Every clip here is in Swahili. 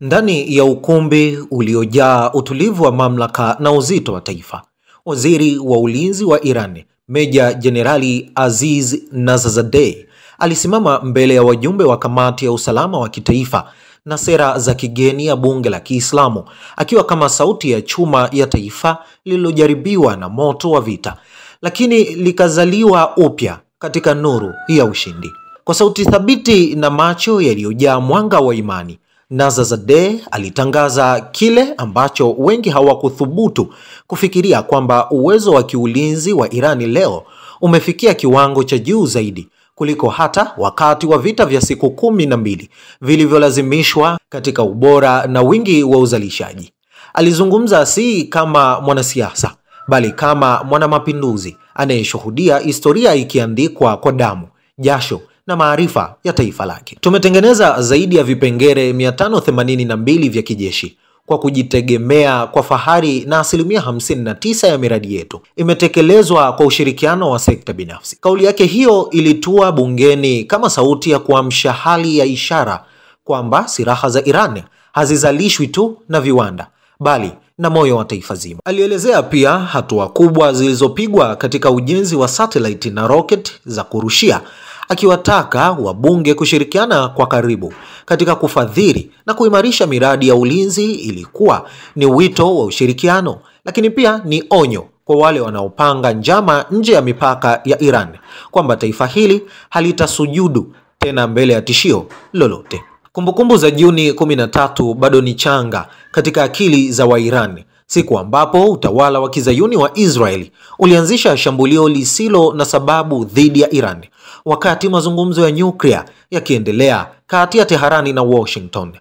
Ndani ya ukumbi uliojaa utulivu wa mamlaka na uzito wa taifa, Waziri wa Ulinzi wa Iran, Meja Jenerali Aziz Nazazadeh, alisimama mbele ya wajumbe wa Kamati ya Usalama wa Kitaifa na Sera za Kigeni ya Bunge la Kiislamu, akiwa kama sauti ya chuma ya taifa lililojaribiwa na moto wa vita, lakini likazaliwa upya katika nuru ya ushindi. Kwa sauti thabiti na macho yaliyojaa mwanga wa imani, Nazazadeh alitangaza kile ambacho wengi hawakuthubutu kufikiria, kwamba uwezo wa kiulinzi wa Irani leo umefikia kiwango cha juu zaidi kuliko hata wakati wa vita vya siku 12 vilivyolazimishwa katika ubora na wingi wa uzalishaji. Alizungumza si kama mwanasiasa, bali kama mwanamapinduzi anayeshuhudia historia ikiandikwa kwa damu, jasho na maarifa ya taifa lake. Tumetengeneza zaidi ya vipengele 582 vya kijeshi kwa kujitegemea kwa fahari, na 59% ya miradi yetu imetekelezwa kwa ushirikiano wa sekta binafsi. Kauli yake hiyo ilitua bungeni kama sauti ya kuamsha hali ya ishara kwamba silaha za Iran hazizalishwi tu na viwanda, bali na moyo wa taifa zima. Alielezea pia hatua kubwa zilizopigwa katika ujenzi wa satellite na rocket za kurushia, akiwataka wabunge kushirikiana kwa karibu katika kufadhili na kuimarisha miradi ya ulinzi. Ilikuwa ni wito wa ushirikiano, lakini pia ni onyo kwa wale wanaopanga njama nje ya mipaka ya Iran, kwamba taifa hili halitasujudu tena mbele ya tishio lolote. Kumbukumbu za Juni 13 bado ni changa katika akili za Wairani, siku ambapo utawala wa kizayuni wa Israeli ulianzisha shambulio lisilo na sababu dhidi ya Iran, wakati mazungumzo ya nyuklia yakiendelea kati ya Teherani na Washington.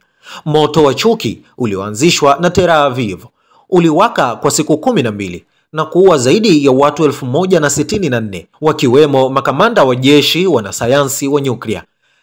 Moto wa chuki ulioanzishwa na Tel Aviv uliwaka kwa siku 12 na kuua zaidi ya watu 1064, wakiwemo makamanda wa jeshi, wanasayansi wa nyuklia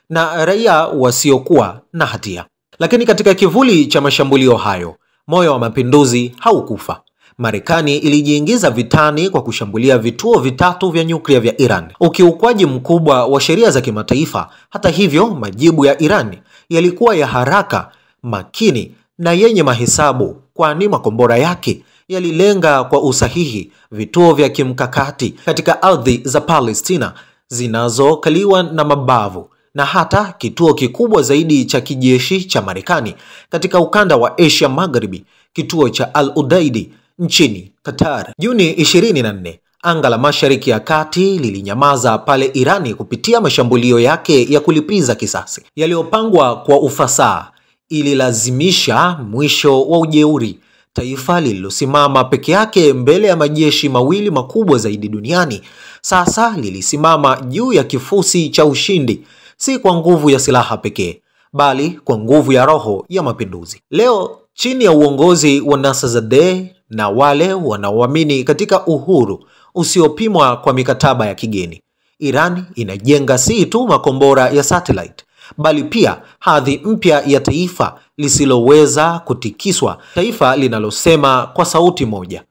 na raia wasiokuwa na hatia. Lakini katika kivuli cha mashambulio hayo, moyo wa mapinduzi haukufa. Marekani ilijiingiza vitani kwa kushambulia vituo vitatu vya nyuklia vya Iran, ukiukwaji mkubwa wa sheria za kimataifa. Hata hivyo, majibu ya Iran yalikuwa ya haraka, makini na yenye mahesabu, kwani makombora yake yalilenga kwa usahihi vituo vya kimkakati katika ardhi za Palestina zinazokaliwa na mabavu, na hata kituo kikubwa zaidi cha kijeshi cha Marekani katika ukanda wa Asia Magharibi, kituo cha Al Udeid nchini Qatar. Juni 24, anga la Mashariki ya Kati lilinyamaza pale Irani, kupitia mashambulio yake ya kulipiza kisasi yaliyopangwa kwa ufasaha, ililazimisha mwisho wa ujeuri. Taifa lililosimama peke yake mbele ya majeshi mawili makubwa zaidi duniani sasa lilisimama juu ya kifusi cha ushindi, si kwa nguvu ya silaha pekee, bali kwa nguvu ya roho ya mapinduzi. Leo, chini ya uongozi wa Nazazadeh na wale wanaoamini katika uhuru usiopimwa kwa mikataba ya kigeni, Iran inajenga si tu makombora ya satellite, bali pia hadhi mpya ya taifa lisiloweza kutikiswa, taifa linalosema kwa sauti moja: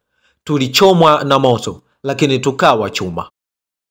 tulichomwa na moto, lakini tukawa chuma.